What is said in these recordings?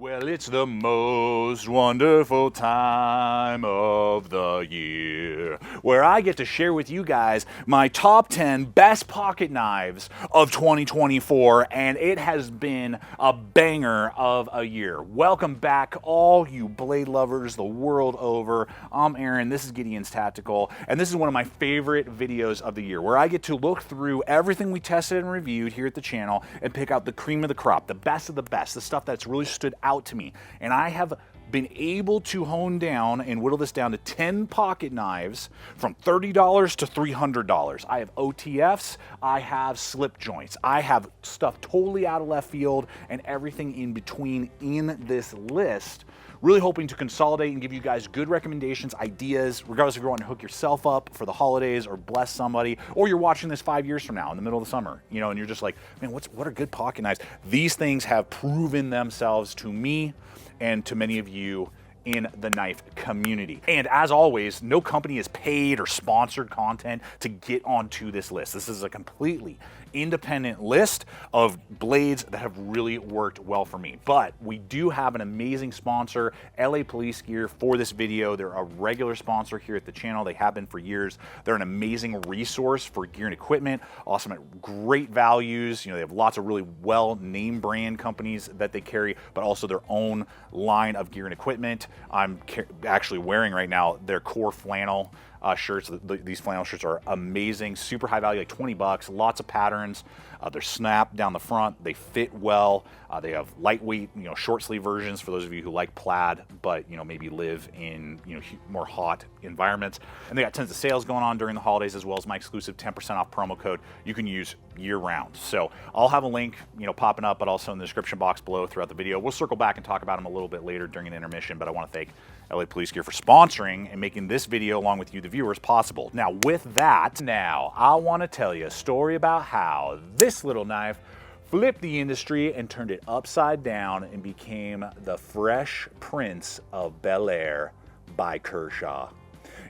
Well, it's the most wonderful time of the year where I get to share with you guys my top 10 best pocket knives of 2024, and it has been a banger of a year. Welcome back, all you blade lovers the world over. I'm Aaron, this is Gideonstactical, and this is one of my favorite videos of the year where I get to look through everything we tested and reviewed here at the channel and pick out the cream of the crop, the best of the best, the stuff that's really stood out to me. And I have been able to hone down and whittle this down to 10 pocket knives from $30 to $300. I have OTFs, I have slip joints, I have stuff totally out of left field, and everything in between in this list. Really hoping to consolidate and give you guys good recommendations, ideas, regardless if you're wanting to hook yourself up for the holidays or bless somebody, or you're watching this 5 years from now in the middle of the summer, you know, and you're just like, man, what are good pocket knives? These things have proven themselves to me and to many of you in the knife community. And as always, no company is paid or sponsored content to get onto this list. This is a completely independent list of blades that have really worked well for me. But we do have an amazing sponsor, LA Police Gear, for this video. They're a regular sponsor here at the channel. They have been for years. They're an amazing resource for gear and equipment, awesome at great values. You know, they have lots of really well name brand companies that they carry, but also their own line of gear and equipment. I'm actually wearing right now their core flannel shirts. These flannel shirts are amazing, super high value, like 20 bucks, lots of patterns. They're snap down the front, they fit well. They have lightweight, you know, short sleeve versions for those of you who like plaid, but you know, maybe live in, you know, more hot environments. And they got tons of sales going on during the holidays, as well as my exclusive 10% off promo code you can use year round. So I'll have a link, you know, popping up, but also in the description box below throughout the video. We'll circle back and talk about them a little bit later during an intermission, but I want to thank LA Police Gear for sponsoring and making this video, along with you, the viewers, possible. Now, with that, I want to tell you a story about how this little knife flipped the industry and turned it upside down and became the Fresh Prince of Bel-Air by KERSHAW.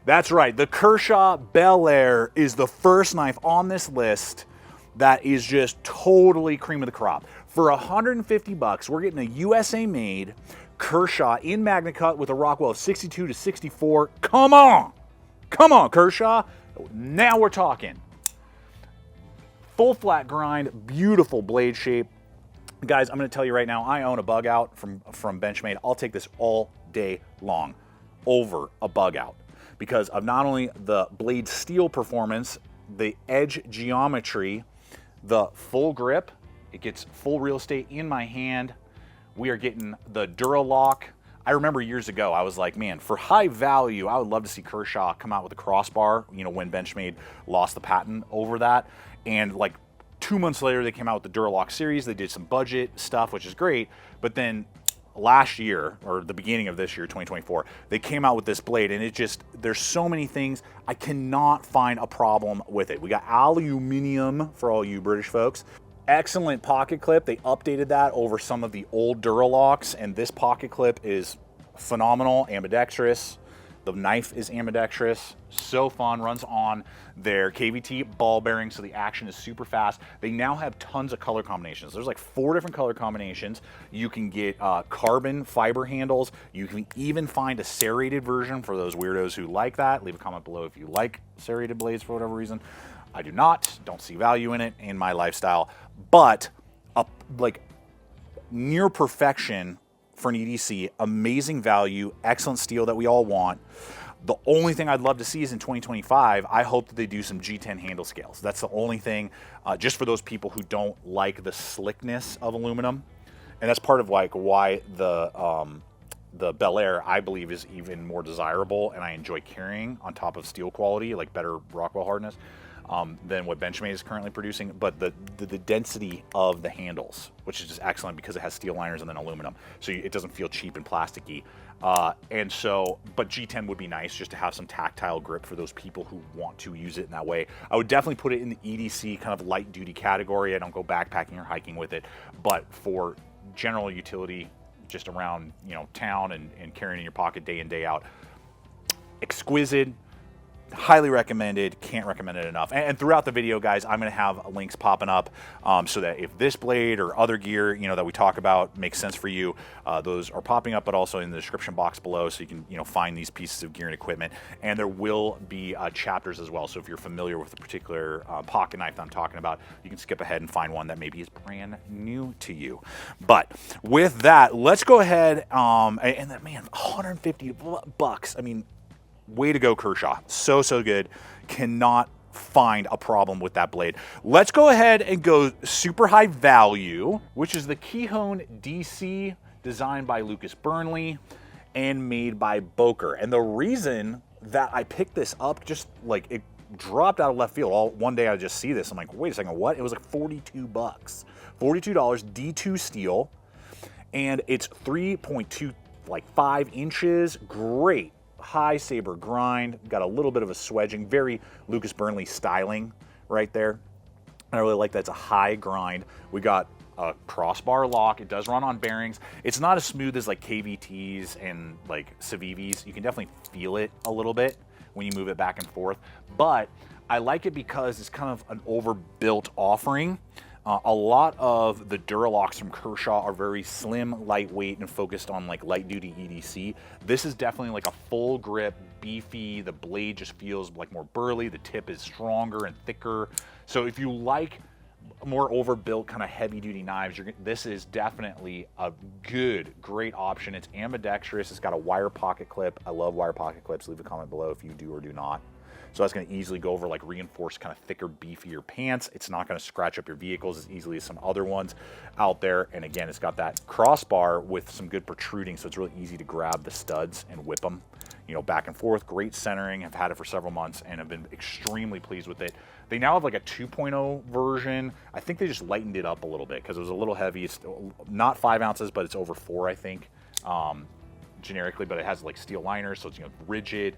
That's right, the KERSHAW Bel-Air is the first knife on this list that is just totally cream of the crop. For 150 bucks, we're getting a USA made KERSHAW in Magna Cut with a Rockwell of 62 to 64. Come on, KERSHAW. Now we're talking. Full flat grind, beautiful blade shape. Guys, I'm gonna tell you right now, I own a bug out from BenchMADE. I'll take this all day long over a bug out because of not only the blade steel performance, the edge geometry, the full grip. It gets full real estate in my hand. We are getting the Duralock. I remember years ago, I was like, man, for high value, I would love to see KERSHAW come out with a crossbar, you know, when BenchMADE lost the patent over that. And like 2 months later, they came out with the Duralock series. They did some budget stuff, which is great. But then last year, or the beginning of this year, 2024, they came out with this blade, and it just, there's so many things. I cannot find a problem with it. We got aluminum for all you British folks. Excellent pocket clip. They updated that over some of the old Duralocks, and this pocket clip is phenomenal, ambidextrous. The knife is ambidextrous, so fun, runs on their KVT ball bearing, so the action is super fast. They now have tons of color combinations. There's like 4 different color combinations. You can get carbon fiber handles. You can even find a serrated version for those weirdos who like that. Leave a comment below if you like serrated blades for whatever reason. I do not, don't see value in it in my lifestyle, but like near perfection for an EDC, amazing value, excellent steel that we all want. The only thing I'd love to see is in 2025, I hope that they do some G10 handle scales. That's the only thing, just for those people who don't like the slickness of aluminum. And that's part of like why the Bel-Air, I believe, is even more desirable and I enjoy carrying on top of steel quality, like better Rockwell hardness, than what BenchMADE is currently producing. But the density of the handles, which is just excellent because it has steel liners and then aluminum, so it doesn't feel cheap and plasticky. And so, but G10 would be nice just to have some tactile grip for those people who want to use it in that way. I would definitely put it in the EDC kind of light duty category. I don't go backpacking or hiking with it, but for general utility, just around, you know, town and carrying in your pocket day in, day out, exquisite, highly recommended, can't recommend it enough. And throughout the video, guys, I'm going to have links popping up so that if this blade or other gear, you know, that we talk about makes sense for you, those are popping up, but also in the description box below, so you can, you know, find these pieces of gear and equipment. And there will be chapters as well. So if you're familiar with the particular pocket knife that I'm talking about, you can skip ahead and find one that maybe is brand new to you. But with that, let's go ahead and that, man, $150. I mean, way to go, Kershaw. So good. Cannot find a problem with that blade. Let's go ahead and go super high value, which is the KIHON DC, designed by Lucas Burnley and made by BOKER. And the reason that I picked this up, just like it dropped out of left field. One day I just see this, I'm like, wait a second, what? It was like $42. $42, D2 steel, and it's 3.25 inches. Great high saber grind, got a little bit of a swedging, very Lucas Burnley styling right there. I really like that. It's a high grind. We got a crossbar lock. It does run on bearings. It's not as smooth as like KVTs and like Civivis. You can definitely feel it a little bit when you move it back and forth, but I like it because it's kind of an overbuilt offering. A lot of the Duralocks from Kershaw are very slim, lightweight, and focused on like light duty EDC. This is definitely like a full grip, beefy. The blade just feels like more burly. The tip is stronger and thicker. So if you like more overbuilt kind of heavy duty knives, this is definitely a great option. It's ambidextrous. It's got a wire pocket clip. I love wire pocket clips. Leave a comment below if you do or do not. So that's going to easily go over like reinforced, kind of thicker, beefier pants. It's not going to scratch up your vehicles as easily as some other ones out there. And again, it's got that crossbar with some good protruding, so it's really easy to grab the studs and whip them, you know, back and forth. Great centering. I've had it for several months and have been extremely pleased with it. They now have like a 2.0 version. I think they just lightened it up a little bit because it was a little heavy. It's not 5 ounces, but it's over 4, I think, generically. But it has like steel liners, so it's, you know, rigid.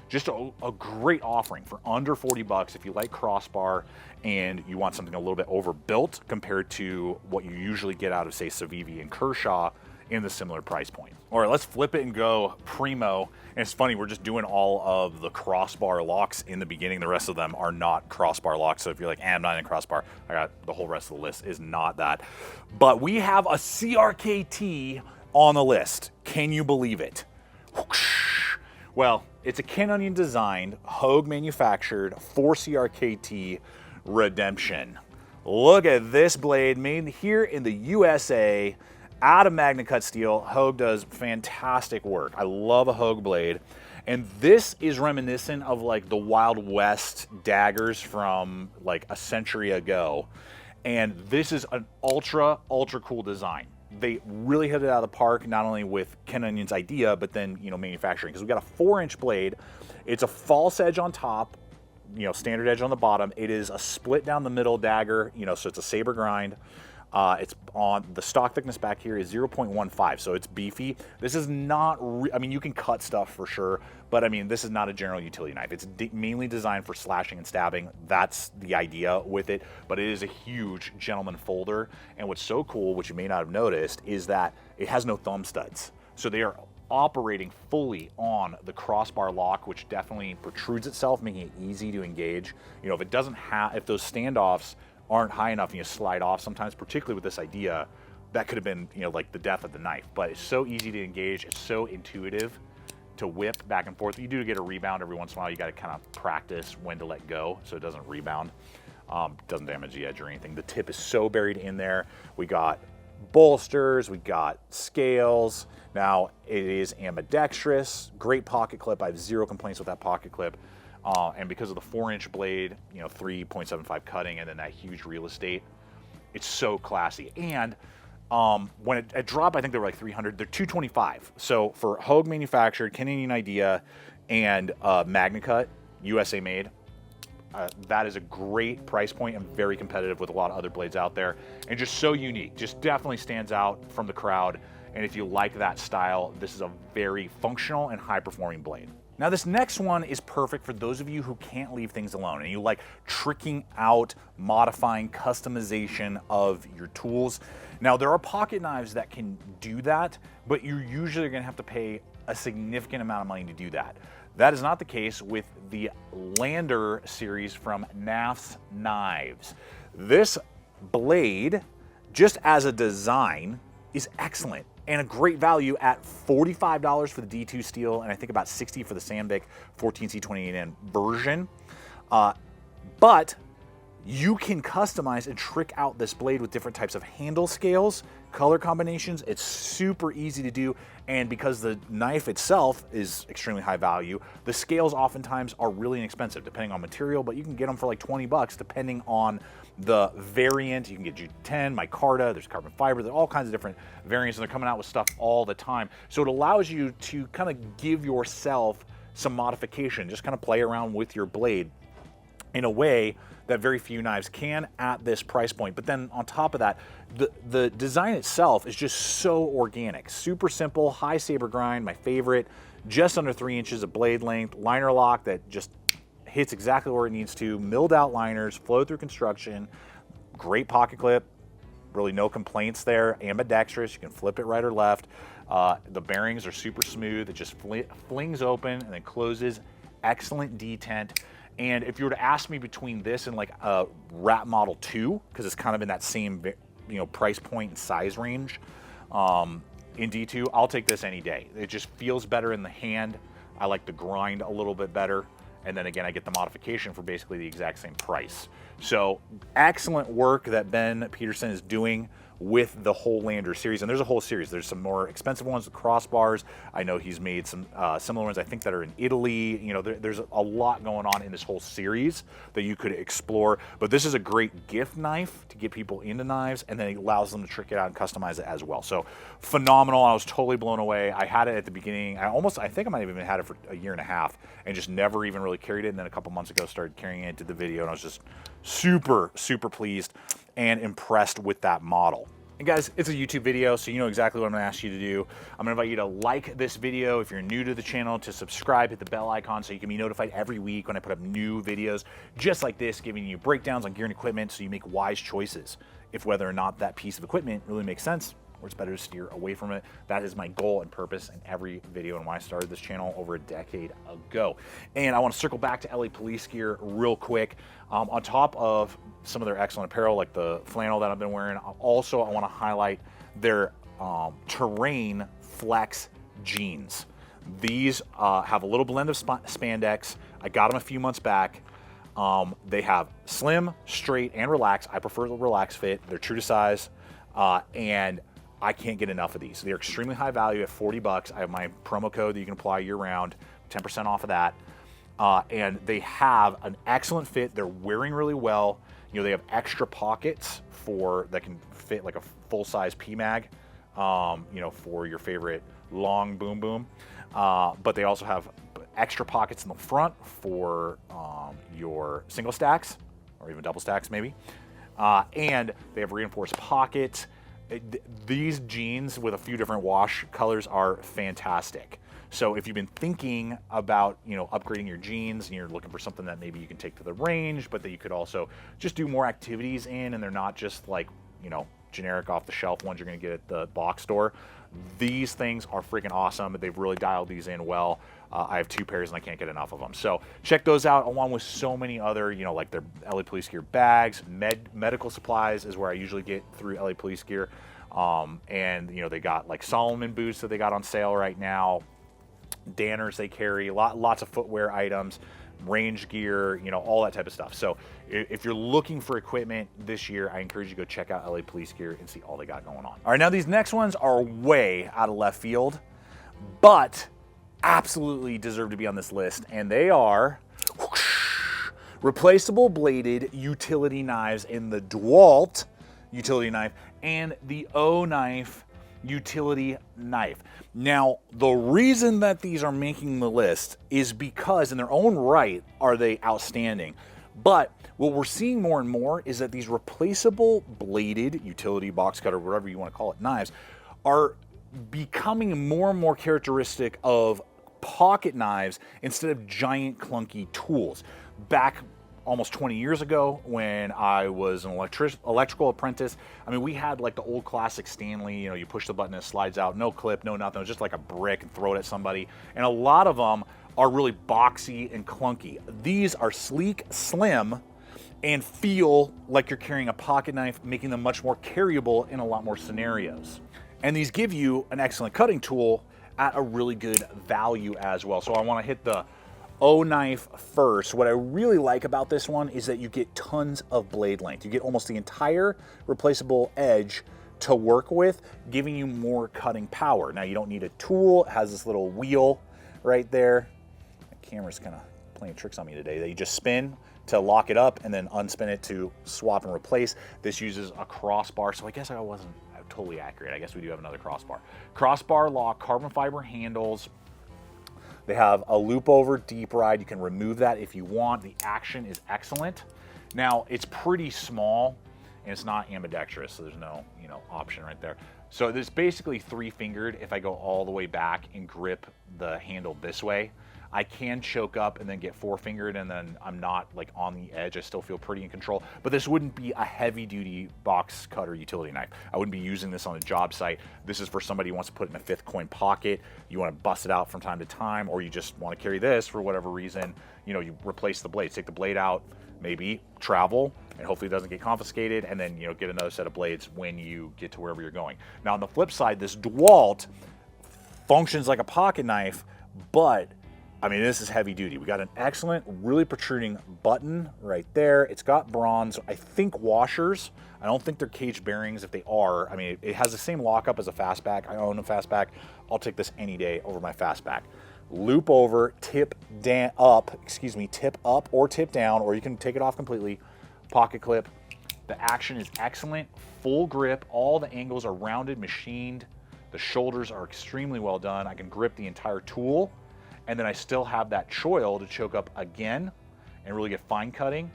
Just a great offering for under $40 if you like crossbar and you want something a little bit overbuilt compared to what you usually get out of, say, Civivi and Kershaw in the similar price point. All right, let's flip it and go primo. And it's funny, we're just doing all of the crossbar locks in the beginning. The rest of them are not crossbar locks. So if you're like, I'm not in crossbar, I got the whole rest of the list is not that. But we have a CRKT on the list. Can you believe it? Well, it's a Canon designed, Hogue manufactured, for CRKT redemption. Look at this blade, made here in the USA, out of Magna Cut steel. Hogue does fantastic work. I love a Hogue blade. And this is reminiscent of like the Wild West daggers from like a century ago. And this is an ultra cool design. They really hit it out of the park, not only with Ken Onion's idea, but then, you know, manufacturing. Because we've got a 4-inch blade. It's a false edge on top, you know, standard edge on the bottom. It is a split down the middle dagger, you know, so it's a saber grind. It's on the stock thickness back here is 0.15, so it's beefy. This is not, I mean, you can cut stuff for sure, but I mean, this is not a general utility knife. It's mainly designed for slashing and stabbing. That's the idea with it, but it is a huge gentleman folder. And what's so cool, which you may not have noticed, is that it has no thumb studs. So they are operating fully on the crossbar lock, which definitely protrudes itself, making it easy to engage. You know, if it doesn't have, if those standoffs aren't high enough and you slide off sometimes, particularly with this idea, that could have been, you know, like the death of the knife. But it's so easy to engage. It's so intuitive to whip back and forth. You do get a rebound every once in a while. You got to kind of practice when to let go so it doesn't rebound. Doesn't damage the edge or anything. The tip is so buried in there. We got bolsters, we got scales. Now it is ambidextrous, great pocket clip. I have zero complaints with that pocket clip. And because of the 4-inch blade, you know, 3.75 cutting, and then that huge real estate, it's so classy. And when it dropped, I think they were like 300. They're 225. So for Hogue manufactured, Canadian idea, and Magna Cut, USA made, that is a great price point and very competitive with a lot of other blades out there, and just so unique. Just definitely stands out from the crowd. And if you like that style, this is a very functional and high-performing blade. Now this next one is perfect for those of you who can't leave things alone and you like tricking out, modifying, customization of your tools. Now there are pocket knives that can do that, but you're usually gonna have to pay a significant amount of money to do that. That is not the case with the Lander series from KNAFS Knives. This blade, just as a design, is excellent and a great value at $45 for the D2 steel, and I think about $60 for the Sandvik 14C28N version. But you can customize and trick out this blade with different types of handle scales, color combinations. It's super easy to do, and because the knife itself is extremely high value, the scales oftentimes are really inexpensive depending on material, but you can get them for like 20 bucks depending on the variant. You can get G10, micarta, there's carbon fiber, there's all kinds of different variants, and they're coming out with stuff all the time. So it allows you to kind of give yourself some modification, just kind of play around with your blade in a way that very few knives can at this price point. But then on top of that, the design itself is just so organic, super simple, high saber grind, my favorite, just under 3 inches of blade length, liner lock that just hits exactly where it needs to, milled out liners, flow through construction, great pocket clip, really no complaints there, ambidextrous, you can flip it right or left. The bearings are super smooth, it just flings open and then closes, excellent detent. And if you were to ask me between this and like a Rat Model 2, because it's kind of in that same price point and size range in D2, I'll take this any day. It just feels better in the hand. I like the grind a little bit better. And then again, I get the modification for basically the exact same price. So excellent work that Ben Peterson is doing with the whole Lander series. And there's a whole series. There's some more expensive ones with crossbars. I know he's made some similar ones, I think, that are in Italy. There's a lot going on in this whole series that you could explore. But this is a great gift knife to get people into knives, and then it allows them to trick it out and customize it as well. So phenomenal. I was totally blown away. I had it at the beginning. I think I might have even had it for a year and a half and just never even really carried it. And then a couple months ago started carrying it, did the video, and I was just super, super pleased and impressed with that model. And guys, it's a YouTube video, so you know exactly what I'm gonna ask you to do. I'm gonna invite you to like this video. If you're new to the channel, to subscribe, hit the bell icon so you can be notified every week when I put up new videos just like this, giving you breakdowns on gear and equipment so you make wise choices if whether or not that piece of equipment really makes sense or it's better to steer away from it. That is my goal and purpose in every video and why I started this channel over a decade ago. And I want to circle back to LA Police Gear real quick. On top of some of their excellent apparel, like the flannel that I've been wearing, also I want to highlight their terrain flex jeans. These have a little blend of spandex. I got them a few months back. They have slim, straight, and relaxed. I prefer the relaxed fit. They're true to size, and I can't get enough of these. They're extremely high value at 40 bucks. I have my promo code that you can apply year round, 10% off of that. And they have an excellent fit. They're wearing really well. They have extra pockets that can fit like a full-size PMag, for your favorite long boom boom. But they also have extra pockets in the front for your single stacks or even double stacks maybe. And they have reinforced pockets. These jeans with a few different wash colors are fantastic. So if you've been thinking about, upgrading your jeans and you're looking for something that maybe you can take to the range, but that you could also just do more activities in, and they're not just like, generic off the shelf ones you're gonna get at the box store. These things are freaking awesome. They've really dialed these in well. I have 2 pairs and I can't get enough of them. So check those out along with so many other, like their LA Police Gear bags, medical supplies is where I usually get through LA Police Gear. And they got like Solomon boots that they got on sale right now. Danners they carry, lots of footwear items, range gear, all that type of stuff. So if you're looking for equipment this year, I encourage you to go check out LA Police Gear and see all they got going on. All right, now these next ones are way out of left field, but absolutely deserve to be on this list. And they are replaceable bladed utility knives in the DeWALT utility knife and the OKNIFE utility knife. Now, the reason that these are making the list is because in their own right are they outstanding. But what we're seeing more and more is that these replaceable bladed utility box cutter, whatever you want to call it, knives are becoming more and more characteristic of pocket knives instead of giant clunky tools. Back almost 20 years ago when I was an electrical apprentice. I mean, we had like the old classic Stanley, you know, you push the button and it slides out, no clip, no nothing. It was just like a brick and throw it at somebody. And a lot of them are really boxy and clunky. These are sleek, slim, and feel like you're carrying a pocket knife, making them much more carryable in a lot more scenarios. And these give you an excellent cutting tool at a really good value as well. So I want to hit the OKNIFE first. What I really like about this one is that you get tons of blade length. You get almost the entire replaceable edge to work with, giving you more cutting power. Now you don't need a tool. It has this little wheel right there. The camera's kind of playing tricks on me today. That you just spin to lock it up and then unspin it to swap and replace. This uses a crossbar, so I guess I wasn't totally accurate. I guess we do have another crossbar. Crossbar lock, carbon fiber handles. They have a loop over deep ride. You can remove that if you want. The action is excellent. Now it's pretty small and it's not ambidextrous, so there's no, you know, option right there. So it's basically 3-fingered. If I go all the way back and grip the handle this way, I can choke up and then get 4-fingered, and then I'm not like on the edge. I still feel pretty in control, but this wouldn't be a heavy duty box cutter utility knife. I wouldn't be using this on a job site. This is for somebody who wants to put it in a 5th coin pocket. You want to bust it out from time to time, or you just want to carry this for whatever reason. You know, you replace the blades, take the blade out, maybe travel, and hopefully it doesn't get confiscated, and then, you know, get another set of blades when you get to wherever you're going. Now on the flip side, this DeWALT functions like a pocket knife, but I mean, this is heavy duty. We got an excellent, really protruding button right there. It's got bronze, I think, washers. I don't think they're cage bearings. If they are, I mean, it has the same lockup as a fastback. I own a fastback. I'll take this any day over my fastback. Loop over, tip up or tip down, or you can take it off completely. Pocket clip. The action is excellent. Full grip. All the angles are rounded, machined. The shoulders are extremely well done. I can grip the entire tool. And then I still have that choil to choke up again and really get fine cutting,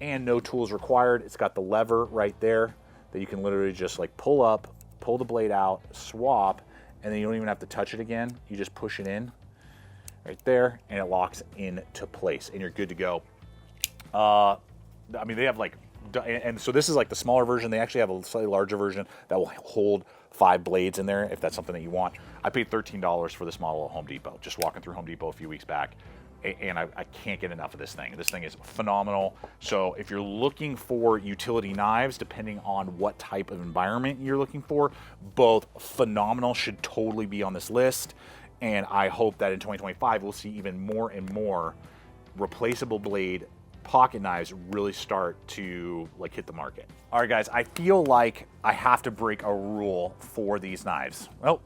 and no tools required. It's got the lever right there that you can literally just like pull up, pull the blade out, swap, and then you don't even have to touch it again. You just push it in right there and it locks into place and you're good to go. I mean, they have like, and so this is like the smaller version. They actually have a slightly larger version that will hold 5 blades in there if that's something that you want. I paid $13 for this model at Home Depot, just walking through Home Depot a few weeks back, and I can't get enough of this thing. This thing is phenomenal. So if you're looking for utility knives, depending on what type of environment you're looking for, both phenomenal, should totally be on this list. And I hope that in 2025 we'll see even more and more replaceable blade pocket knives really start to like hit the market. All right, guys, I feel like I have to break a rule for these knives. Oh,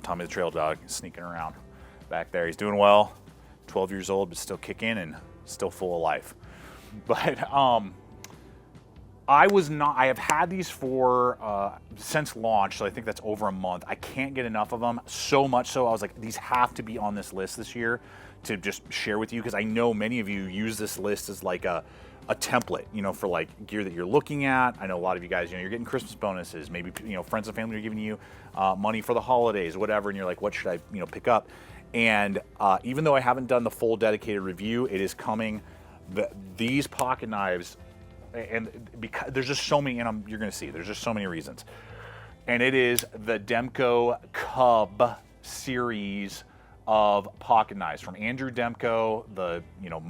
Tommy the Trail Dog is sneaking around back there. He's doing well. 12 years old, but still kicking and still full of life. But I have had these for since launch, so I think that's over a month. I can't get enough of them, so much so I was like, these have to be on this list this year to just share with you, because I know many of you use this list as like a template, you know, for like gear that you're looking at. I know a lot of you guys, you know, you're getting Christmas bonuses, maybe, you know, friends and family are giving you money for the holidays, whatever, and you're like, what should I, you know, pick up? And even though I haven't done the full dedicated review, it is coming. These pocket knives, and because there's just so many, and you're going to see, there's just so many reasons. And it is the DEMKO Cub series of pocket knives from Andrew DEMKO, the, you know,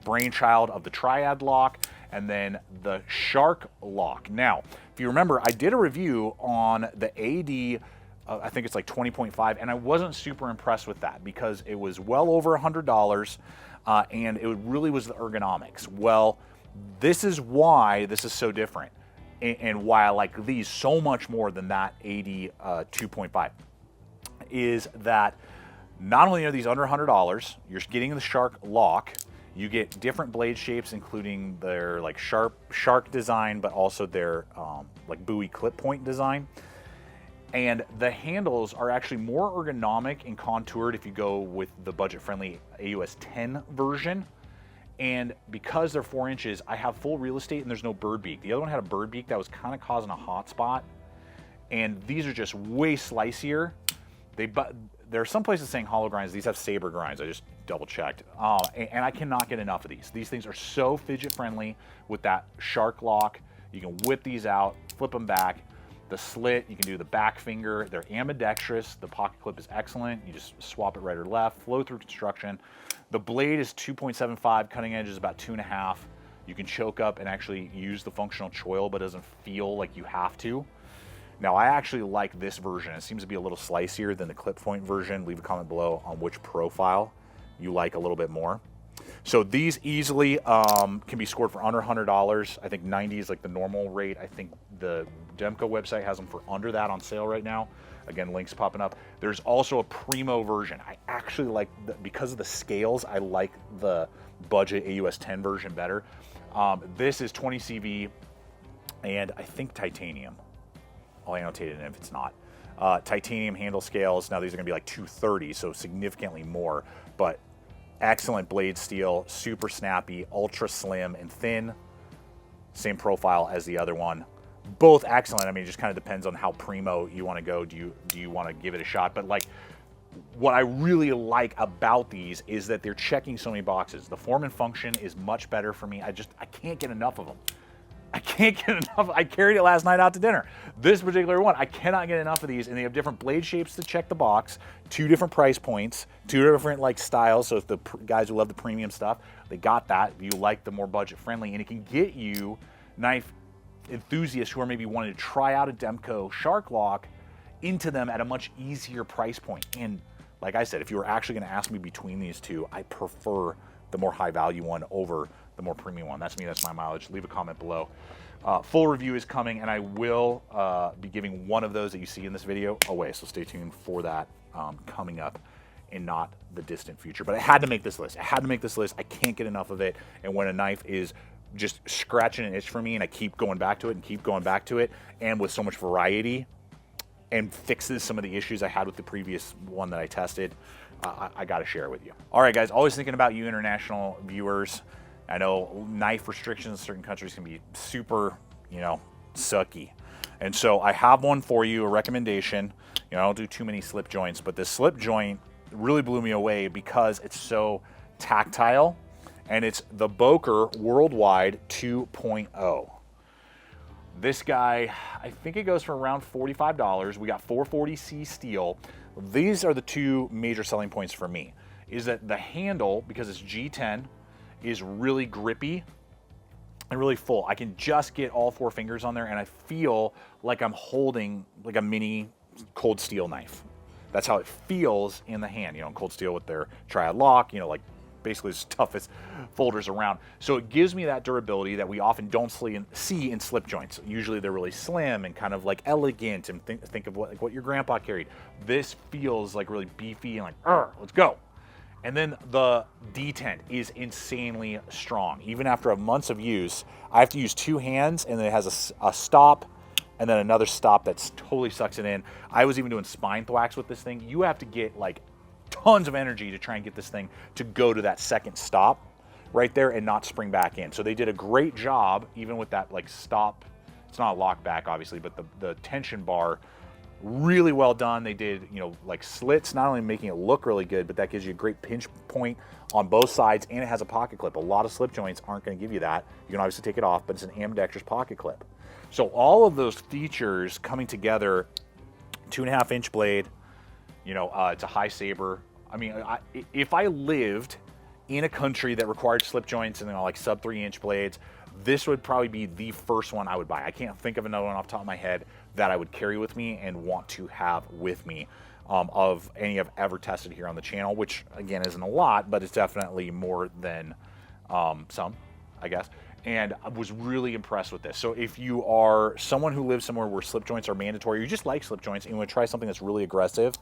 brainchild of the Triad lock, and then the Shark lock. Now, if you remember, I did a review on the AD, I think it's like 20.5, and I wasn't super impressed with that because it was well over $100, and it really was the ergonomics. Well, this is why this is so different, and why I like these so much more than that AD 2.5, is that not only are these under $100, you're getting the Shark lock, you get different blade shapes, including their like shark design, but also their like buoy clip point design. And the handles are actually more ergonomic and contoured if you go with the budget-friendly AUS 10 version. And because they're 4 inches, I have full real estate and there's no bird beak. The other one had a bird beak that was kind of causing a hot spot. And these are just way slicier. there are some places saying hollow grinds. These have saber grinds. I just double checked. And I cannot get enough of these. These things are so fidget friendly with that shark lock. You can whip these out, flip them back. The slit, you can do the back finger. They're ambidextrous. The pocket clip is excellent. You just swap it right or left. Flow through construction. The blade is 2.75. Cutting edge is about 2.5. You can choke up and actually use the functional choil, but it doesn't feel like you have to. Now, I actually like this version. It seems to be a little slicier than the clip point version. Leave a comment below on which profile you like a little bit more. So these easily can be scored for under $100. I think 90 is like the normal rate. I think the DEMKO website has them for under that on sale right now. Again, links popping up. There's also a Primo version. I actually like, because of the scales, I like the budget AUS 10 version better. This is 20 CV and I think titanium. I'll annotate it if it's not. Titanium handle scales. Now these are gonna be like 230, so significantly more, but excellent blade steel, super snappy, ultra slim and thin. Same profile as the other one. Both excellent. I mean, it just kind of depends on how primo you want to go. Do you want to give it a shot? But like, what I really like about these is that they're checking so many boxes. The form and function is much better for me. I can't get enough of them. I can't get enough. I carried it last night out to dinner. This particular one, I cannot get enough of these, and they have different blade shapes to check the box, 2 different price points, 2 different like styles. So if the guys who love the premium stuff, they got that. If you like the more budget friendly, and it can get you knife enthusiasts who are maybe wanting to try out a DEMKO Shark Lock into them at a much easier price point. And like I said, if you were actually going to ask me between these two, I prefer the more high value one over the more premium one. That's me, that's my mileage. Leave a comment below. Full review is coming, and I will be giving one of those that you see in this video away, so stay tuned for that coming up in not the distant future. But I had to make this list. I had to make this list. I can't get enough of it, and when a knife is just scratching an itch for me and I keep going back to it and keep going back to it, and with so much variety and fixes some of the issues I had with the previous one that I tested, I got to share it with you. All right, guys, always thinking about you international viewers. I know knife restrictions in certain countries can be super, sucky. And so I have one for you, a recommendation. I don't do too many slip joints, but this slip joint really blew me away because it's so tactile, and it's the BOKER Worldwide 2.0. This guy, I think it goes for around $45. We got 440C steel. These are the 2 major selling points for me, is that the handle, because it's G10, is really grippy and really full. I can just get all 4 fingers on there, and I feel like I'm holding like a mini cold steel knife. That's how it feels in the hand, cold steel with their triad lock, like basically as tough as folders around. So it gives me that durability that we often don't see in slip joints. Usually they're really slim and kind of like elegant, and think of what your grandpa carried. This feels like really beefy and like, let's go. And then the detent is insanely strong. Even after months of use, I have to use 2 hands, and then it has a stop and then another stop that totally sucks it in. I was even doing spine thwacks with this thing. You have to get like tons of energy to try and get this thing to go to that second stop right there and not spring back in. So they did a great job, even with that like stop. It's not a lock back, obviously, but the tension bar, really well done. They did, like slits, not only making it look really good, but that gives you a great pinch point on both sides, and it has a pocket clip. A lot of slip joints aren't going to give you that. You can obviously take it off, but it's an ambidextrous pocket clip. So all of those features coming together, 2.5-inch blade, it's a high saber. I mean, if I lived in a country that required slip joints and like sub 3-inch blades, this would probably be the first one I would buy. I can't think of another one off the top of my head that I would carry with me and want to have with me of any I've ever tested here on the channel, which again isn't a lot, but it's definitely more than some, I guess. And I was really impressed with this. So if you are someone who lives somewhere where slip joints are mandatory, you just like slip joints and you want to try something that's really aggressive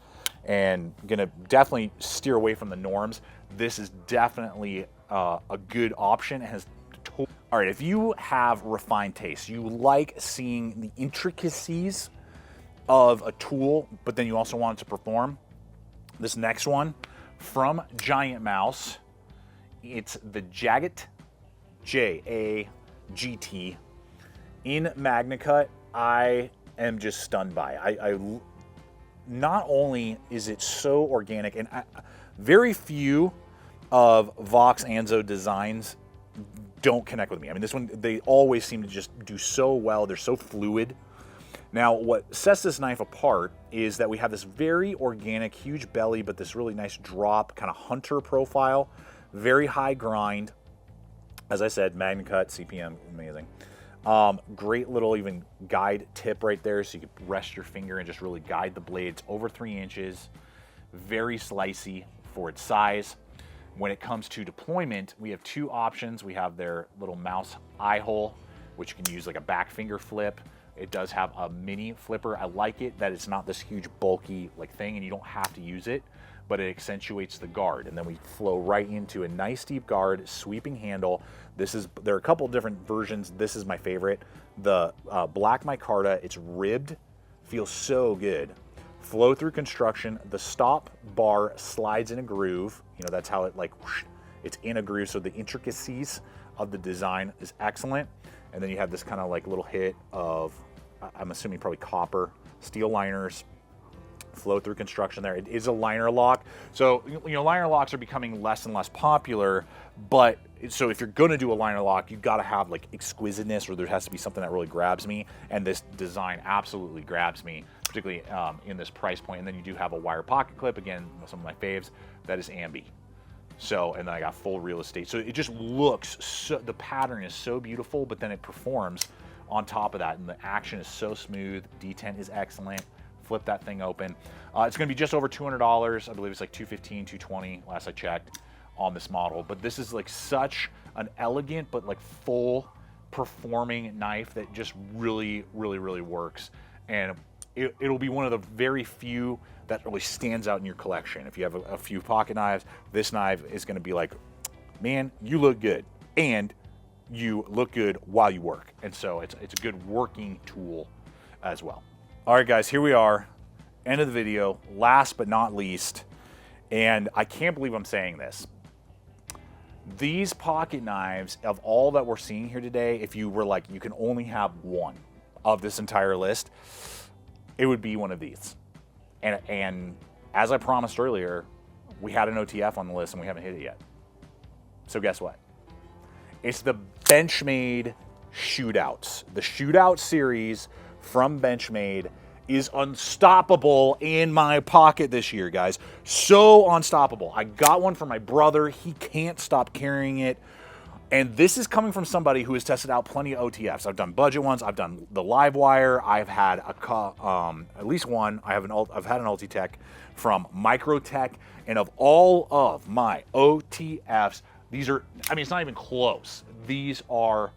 and gonna definitely steer away from the norms, this is definitely a good option. It has all right, if you have refined taste, you like seeing the intricacies of a tool, but then you also want it to perform, this next one from Giant Mouse, it's the JAGT, J-A-G-T, in MagnaCut. I am just stunned by. not only is it so organic, and very few of Vox Anzo designs don't connect with me. I mean, this one, they always seem to just do so well. They're so fluid. Now, what sets this knife apart is that we have this very organic, huge belly, but this really nice drop, kind of hunter profile, very high grind. As I said, Magnum cut, CPM, amazing. Great little even guide tip right there, so you can rest your finger and just really guide the blade. It's over 3 inches, very slicey for its size. When it comes to deployment, we have 2 options. We have their little mouse eye hole, which you can use like a back finger flip. It does have a mini flipper. I like it that it's not this huge bulky like thing and you don't have to use it, but it accentuates the guard. And then we flow right into a nice deep guard, sweeping handle. There are a couple different versions. This is my favorite. The black micarta, it's ribbed, feels so good. Flow through construction. The stop bar slides in a groove. You know, that's how it like, whoosh, it's in a groove. So the intricacies of the design is excellent. And then you have this kind of like little hit of, I'm assuming probably copper, steel liners, flow through construction there. It is a liner lock. So, you know, liner locks are becoming less and less popular, but so if you're gonna do a liner lock, you've gotta have like exquisiteness, or there has to be something that really grabs me. And this design absolutely grabs me, particularly in this price point. And then you do have a wire pocket clip, again, some of my faves, that is ambi. So, and then I got full real estate. So it just looks, so, the pattern is so beautiful, but then it performs on top of that. And the action is so smooth. Detent is excellent. Flip that thing open. It's gonna be just over $200. I believe it's like $215, $220 last I checked on this model. But this is like such an elegant, but like full performing knife that just really, really, really works. And it'll be one of the very few that really stands out in your collection. If you have a few pocket knives, this knife is gonna be like, man, you look good, and you look good while you work. And so it's a good working tool as well. All right, guys, here we are, end of the video, last but not least, and I can't believe I'm saying this. These pocket knives, of all that we're seeing here today, if you were like, you can only have one of this entire list, it would be one of these. And as I promised earlier, we had an OTF on the list and we haven't hit it yet. So guess what? It's the BenchMade Shootouts. The Shootout series from BenchMade is unstoppable in my pocket this year, guys. So unstoppable. I got one for my brother. He can't stop carrying it. And this is coming from somebody who has tested out plenty of OTFs. I've done budget ones. I've done the live wire. I've had at least one. I've had an Ultitech from Microtech. And of all of my OTFs, these are, I mean, it's not even close. These are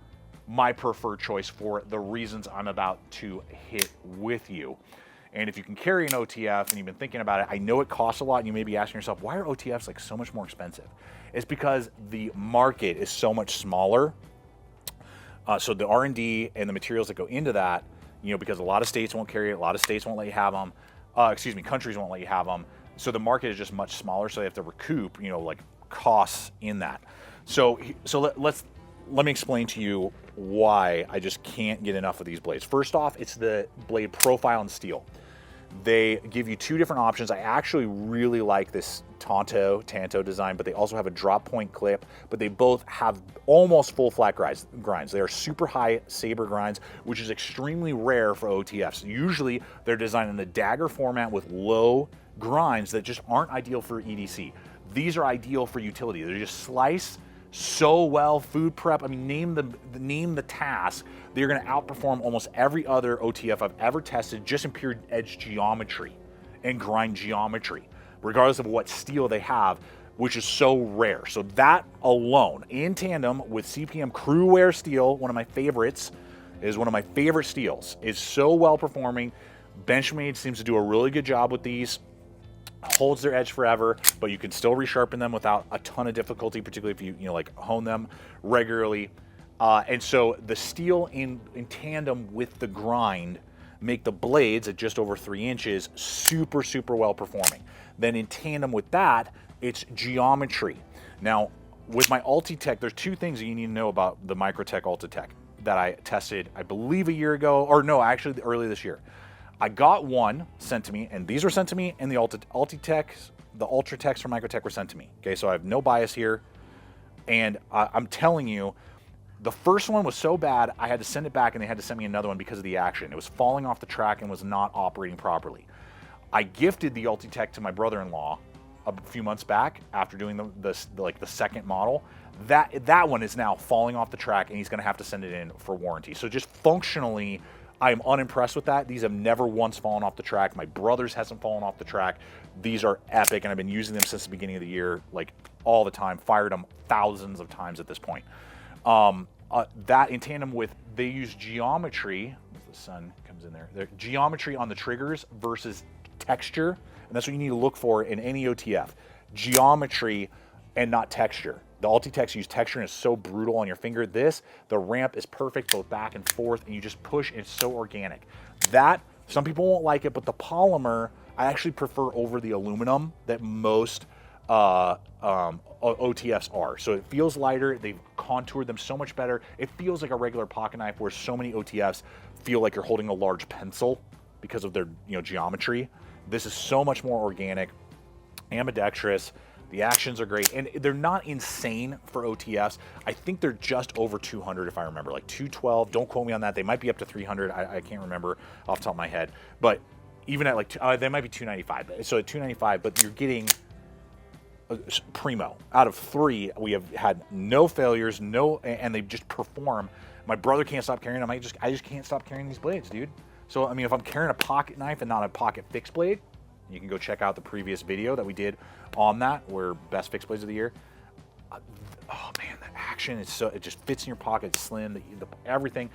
my preferred choice for the reasons I'm about to hit with you. And if you can carry an OTF and you've been thinking about it, I know it costs a lot, and you may be asking yourself, why are OTFs like so much more expensive? It's because the market is so much smaller. So the R&D and the materials that go into that, you know, because a lot of states won't carry it, a lot of states won't let you have them, countries won't let you have them. So the market is just much smaller, so they have to recoup, you know, like costs in that. So let me explain to you why I just can't get enough of these blades. First off, it's the blade profile and steel. They give you 2 different options. I actually really like this Tanto design, but they also have a drop point clip, but they both have almost full flat grinds. They are super high saber grinds, which is extremely rare for OTFs. Usually they're designed in the dagger format with low grinds that just aren't ideal for EDC. These are ideal for utility. They just slice so well, food prep. I mean, name the task. They're going to outperform almost every other OTF I've ever tested just in pure edge geometry and grind geometry, regardless of what steel they have, which is so rare. So that alone, in tandem with CPM Crew Wear steel, one of my favorites, is one of my favorite steels, is so well performing. BenchMade seems to do a really good job with these. Holds their edge forever, but you can still resharpen them without a ton of difficulty, particularly if you like hone them regularly. And so the steel in tandem with the grind make the blades at just over 3 inches super, super well performing. Then in tandem with that, it's geometry. Now, with my Ultitech, there's 2 things that you need to know about the Microtech Ultitech that I tested, I believe a year ago, or no, actually early this year. I got one sent to me, and these were sent to me, and the Ultratech from Microtech were sent to me. Okay, so I have no bias here, and I'm telling you, the first one was so bad, I had to send it back, and they had to send me another one because of the action. It was falling off the track and was not operating properly. I gifted the Ultratech to my brother-in-law a few months back after doing the second model. That one is now falling off the track, and he's going to have to send it in for warranty. So just functionally, I am unimpressed with that. These have never once fallen off the track. My brother's hasn't fallen off the track. These are epic, and I've been using them since the beginning of the year, like all the time. Fired them thousands of times at this point. That in tandem with, they use geometry, as the sun comes in there, geometry on the triggers versus texture, and that's what you need to look for in any OTF. Geometry and not texture. The Ultratechs use texture and it's so brutal on your finger. The ramp is perfect both back and forth, and you just push, and it's so organic. That, some people won't like it, but the polymer, I actually prefer over the aluminum that most OTFs are. So it feels lighter, they've contoured them so much better. It feels like a regular pocket knife, where so many OTFs feel like you're holding a large pencil because of their geometry. This is so much more organic, ambidextrous. The actions are great, and they're not insane for OTFs. I think they're just over 200 if I remember, like 212. Don't quote me on that. They might be up to 300. I can't remember off the top of my head, but even at like they might be 295. So at 295, but you're getting primo. Out of 3, we have had no failures, and they just perform. My brother can't stop carrying them. I just can't stop carrying these blades, dude. So I mean, if I'm carrying a pocket knife and not a pocket fixed blade, you can go check out the previous video that we did on that, where best fixed blades of the year. Oh man, the action is it just fits in your pocket. It's slim, everything.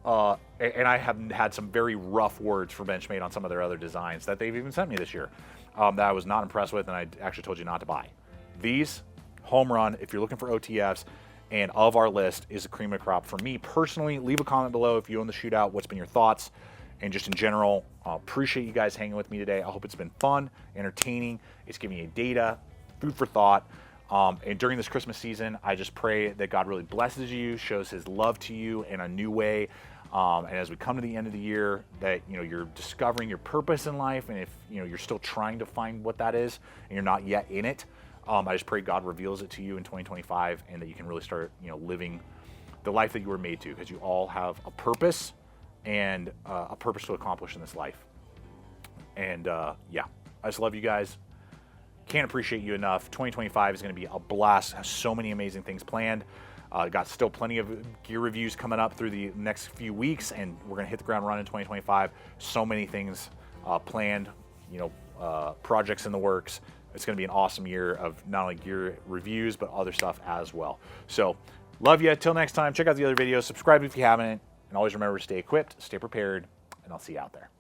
And I have had some very rough words for BenchMADE on some of their other designs that they've even sent me this year that I was not impressed with, and I actually told you not to buy. These, home run, if you're looking for OTFs, and of our list is a cream of the crop for me personally. Leave a comment below if you own the Shootout, what's been your thoughts, and just in general. Appreciate you guys hanging with me today. I hope it's been fun, entertaining. It's giving you data, food for thought. And during this Christmas season, I just pray that God really blesses you, shows his love to you in a new way. And as we come to the end of the year, that you're discovering your purpose in life, and if you're still trying to find what that is and you're not yet in it, I just pray God reveals it to you in 2025, and that you can really start living the life that you were made to, because you all have a purpose and a purpose to accomplish in this life. And yeah, I just love you guys. Can't appreciate you enough. 2025 is going to be a blast. Has so many amazing things planned. Got still plenty of gear reviews coming up through the next few weeks, and we're going to hit the ground running in 2025. So many things planned, projects in the works. It's going to be an awesome year of not only gear reviews, but other stuff as well. So love you. Till next time, check out the other videos. Subscribe if you haven't. And always remember to stay equipped, stay prepared, and I'll see you out there.